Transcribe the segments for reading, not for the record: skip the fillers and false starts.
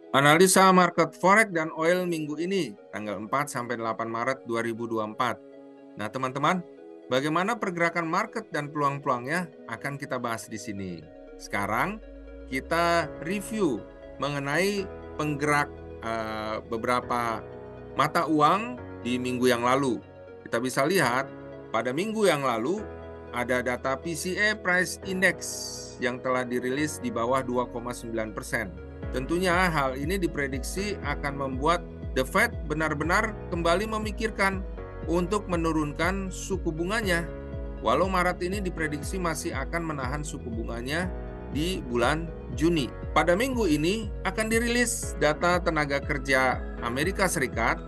Analisa market forex dan oil minggu ini, tanggal 4 sampai 8 Maret 2024. Nah, teman-teman, bagaimana pergerakan market dan peluang-peluangnya akan kita bahas di sini. Sekarang kita review mengenai penggerak beberapa mata uang di minggu yang lalu. Kita bisa lihat pada minggu yang lalu ada data PCE Price Index yang telah dirilis di bawah 2,9%. Tentunya hal ini diprediksi akan membuat The Fed benar-benar kembali memikirkan untuk menurunkan suku bunganya. Walau Maret ini diprediksi masih akan menahan suku bunganya di bulan Juni. Pada minggu ini akan dirilis data tenaga kerja Amerika Serikat,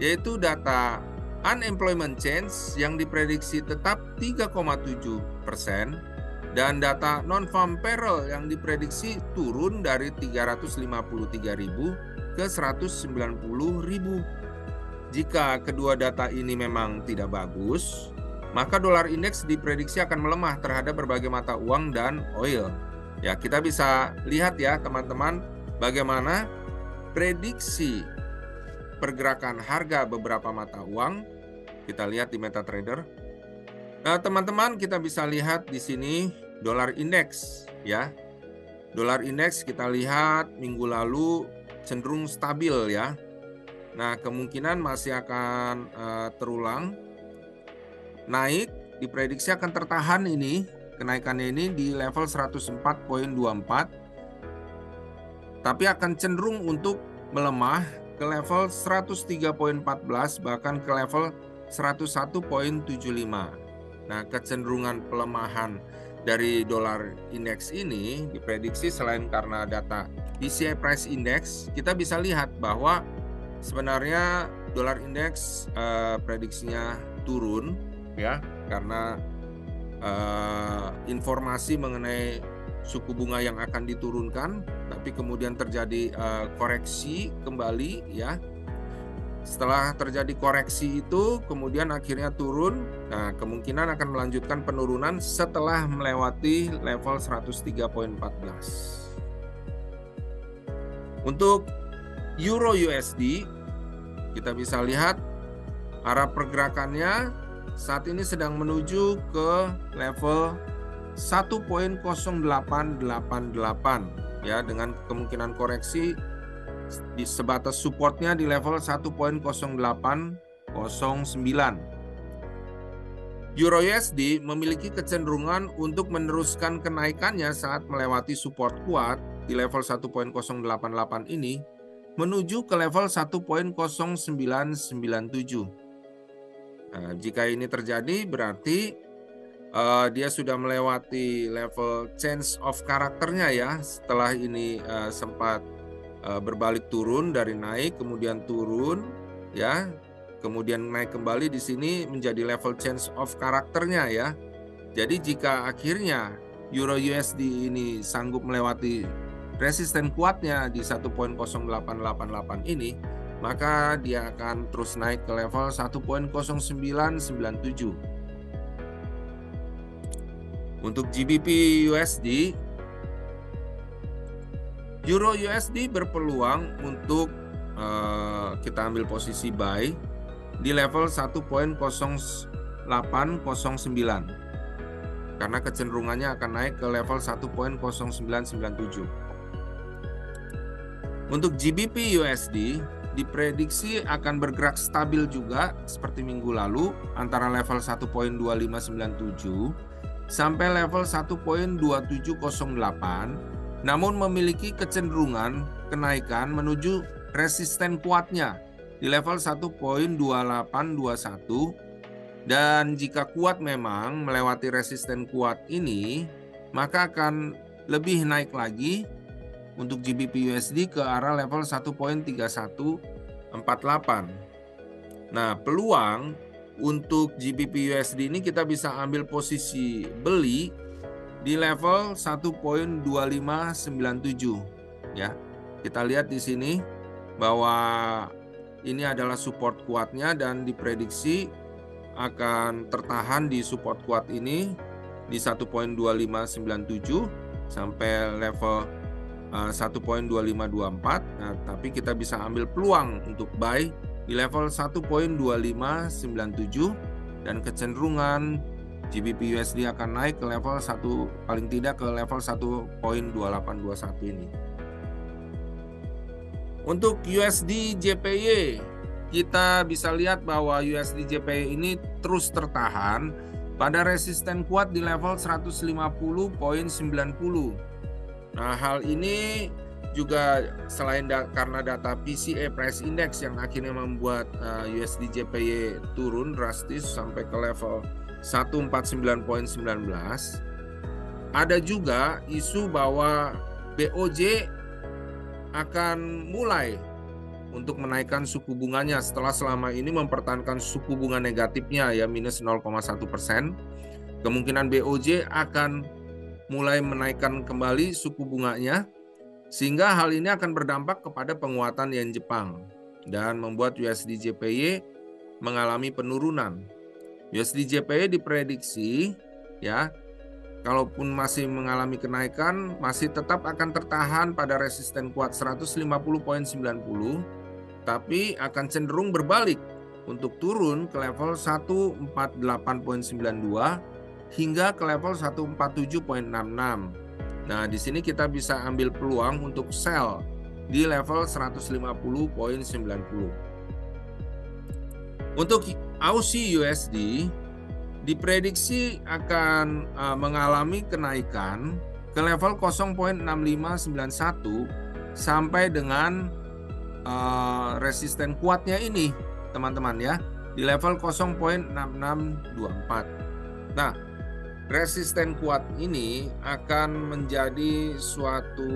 yaitu data unemployment change yang diprediksi tetap 3,7%, dan data non-farm payroll yang diprediksi turun dari 353.000 ke 190.000. Jika kedua data ini memang tidak bagus, maka dolar indeks diprediksi akan melemah terhadap berbagai mata uang dan oil. Ya, kita bisa lihat ya teman-teman bagaimana prediksi pergerakan harga beberapa mata uang. Kita lihat di MetaTrader. Nah, teman-teman, kita bisa lihat di sini dolar indeks ya. Dolar indeks kita lihat minggu lalu cenderung stabil ya. Nah, kemungkinan masih akan terulang naik, diprediksi akan tertahan ini kenaikannya ini di level 104,24, tapi akan cenderung untuk melemah ke level 103,14 bahkan ke level 101,75. Nah, kecenderungan pelemahan dari dolar indeks ini diprediksi selain karena data PCE Price Index, kita bisa lihat bahwa sebenarnya dolar indeks prediksinya turun ya karena informasi mengenai suku bunga yang akan diturunkan, tapi kemudian terjadi koreksi kembali ya. Setelah terjadi koreksi itu, kemudian akhirnya turun. Nah, kemungkinan akan melanjutkan penurunan setelah melewati level 103,14. Untuk Euro USD, kita bisa lihat arah pergerakannya saat ini sedang menuju ke level 1,0888 ya, dengan kemungkinan koreksi di sebatas supportnya di level 1,0809. Euro USD memiliki kecenderungan untuk meneruskan kenaikannya saat melewati support kuat di level 1,088 ini menuju ke level 1,0997. Nah, jika ini terjadi berarti dia sudah melewati level change of karakternya ya. Setelah ini sempat berbalik turun dari naik kemudian turun ya, kemudian naik kembali di sini menjadi level change of karakternya ya. Jadi jika akhirnya Euro USD ini sanggup melewati resisten kuatnya di 1,0888 ini, maka dia akan terus naik ke level 1,0997. Untuk GBP USD, Euro USD berpeluang untuk kita ambil posisi buy di level 1,0809 karena kecenderungannya akan naik ke level 1,0997. Untuk GBP USD diprediksi akan bergerak stabil juga seperti minggu lalu antara level 1,2597 sampai level 1,2708. Namun memiliki kecenderungan kenaikan menuju resisten kuatnya di level 1,2821, dan jika kuat memang melewati resisten kuat ini maka akan lebih naik lagi untuk GBP USD ke arah level 1,3148. Nah, peluang untuk GBP USD ini kita bisa ambil posisi beli di level 1,2597 ya. Kita lihat di sini bahwa ini adalah support kuatnya dan diprediksi akan tertahan di support kuat ini di 1,2597 sampai level 1.2524. Nah, tapi kita bisa ambil peluang untuk buy di level 1.2597 dan kecenderungan GBP USD akan naik ke level paling tidak ke level 1.2821 ini. Untuk USD JPY, kita bisa lihat bahwa USD JPY ini terus tertahan pada resisten kuat di level 150.90. Nah, hal ini juga selain karena data PCE Price Index yang akhirnya membuat USD JPY turun drastis sampai ke level 149.19, ada juga isu bahwa BOJ akan mulai untuk menaikkan suku bunganya setelah selama ini mempertahankan suku bunga negatifnya ya minus 0,1%. Kemungkinan BOJ akan mulai menaikkan kembali suku bunganya, sehingga hal ini akan berdampak kepada penguatan yen Jepang dan membuat USD JPY mengalami penurunan. USD JPY diprediksi ya, kalaupun masih mengalami kenaikan, masih tetap akan tertahan pada resisten kuat 150.90, tapi akan cenderung berbalik untuk turun ke level 148.92 hingga ke level 147.66. Nah, di sini kita bisa ambil peluang untuk sell di level 150.90. Untuk Aussie USD diprediksi akan mengalami kenaikan ke level 0.6591 sampai dengan resisten kuatnya ini, teman-teman ya, di level 0.6624. Nah, resisten kuat ini akan menjadi suatu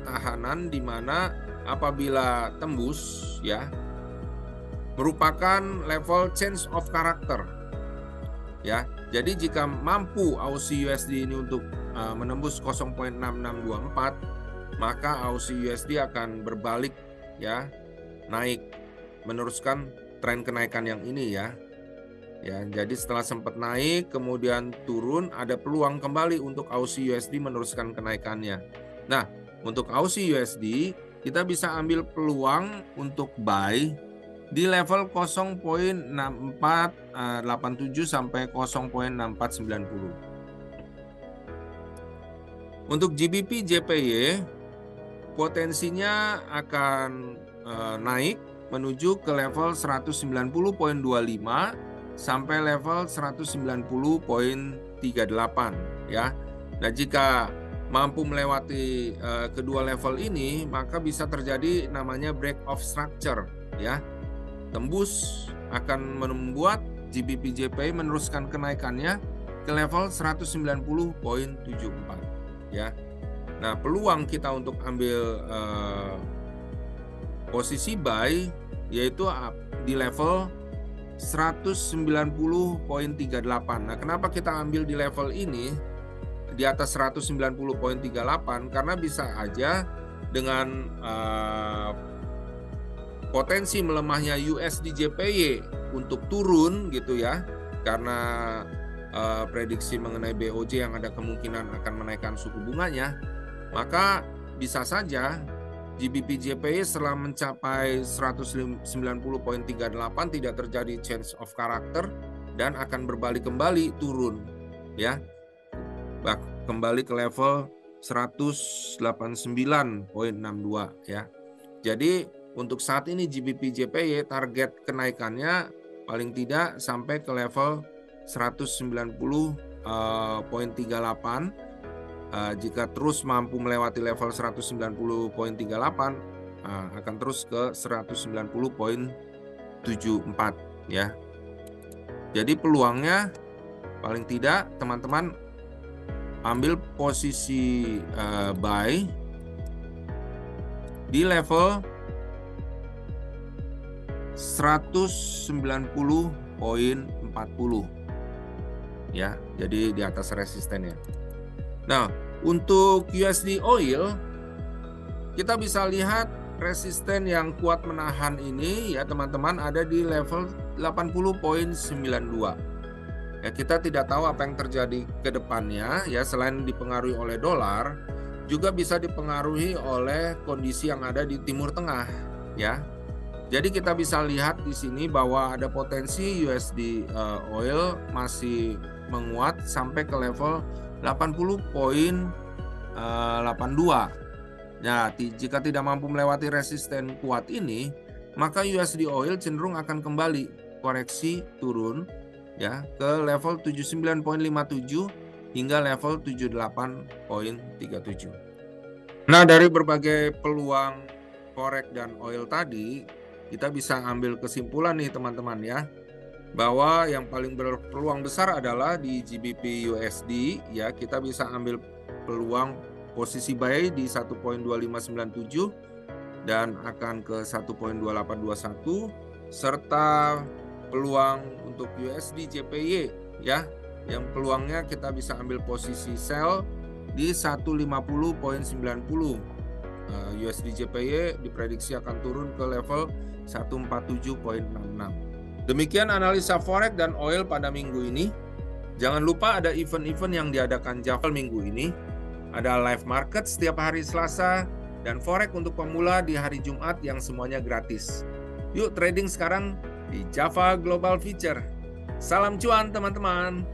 tahanan di mana apabila tembus ya, merupakan level change of character ya. Jadi jika mampu Aussie USD ini untuk menembus 0.6624, maka Aussie USD akan berbalik ya, naik, meneruskan tren kenaikan yang ini ya. Ya, jadi setelah sempat naik kemudian turun, ada peluang kembali untuk Aussie USD meneruskan kenaikannya. Nah, untuk Aussie USD kita bisa ambil peluang untuk buy di level 0.6487 sampai 0.6490. Untuk GBP JPY potensinya akan naik menuju ke level 190.25 sampai level 190.38 ya. Nah, jika mampu melewati kedua level ini, maka bisa terjadi namanya break of structure ya. Tembus akan membuat GBP JPY meneruskan kenaikannya ke level 190.74 ya. Nah, peluang kita untuk ambil posisi buy yaitu di level 190.38. Nah, kenapa kita ambil di level ini di atas 190.38? Karena bisa aja dengan potensi melemahnya USD JPY untuk turun gitu ya, karena prediksi mengenai BOJ yang ada kemungkinan akan menaikkan suku bunganya, maka bisa saja GBP JPY setelah mencapai 190.38 tidak terjadi change of character dan akan berbalik kembali turun ya, kembali ke level 189.62 ya. Jadi untuk saat ini GBP JPY target kenaikannya paling tidak sampai ke level 190.38. Jika terus mampu melewati level 190.38, akan terus ke 190.74 ya. Jadi peluangnya paling tidak teman-teman ambil posisi buy di level 190.40 ya. Jadi di atas resistennya. Nah, untuk USD oil kita bisa lihat resisten yang kuat menahan ini ya teman-teman ada di level 80.92. Ya, kita tidak tahu apa yang terjadi ke depannya ya, selain dipengaruhi oleh dolar, juga bisa dipengaruhi oleh kondisi yang ada di Timur Tengah, ya. Jadi kita bisa lihat di sini bahwa ada potensi USD oil masih menguat sampai ke level 80.82. Nah, jika tidak mampu melewati resisten kuat ini, maka USD oil cenderung akan kembali koreksi turun ya ke level 79.57 hingga level 78.37. Nah, dari berbagai peluang forex dan oil tadi, kita bisa ambil kesimpulan nih teman-teman ya, bahwa yang paling berpeluang besar adalah di GBP USD ya, kita bisa ambil peluang posisi buy di 1.2597 dan akan ke 1.2821, serta peluang untuk USD JPY ya, yang peluangnya kita bisa ambil posisi sell di 150.90. USD JPY diprediksi akan turun ke level 147.66. Demikian analisa forex dan oil pada minggu ini. Jangan lupa ada event-event yang diadakan Jafal minggu ini. Ada live market setiap hari Selasa dan forex untuk pemula di hari Jumat yang semuanya gratis. Yuk trading sekarang di Java Global Future. Salam cuan teman-teman.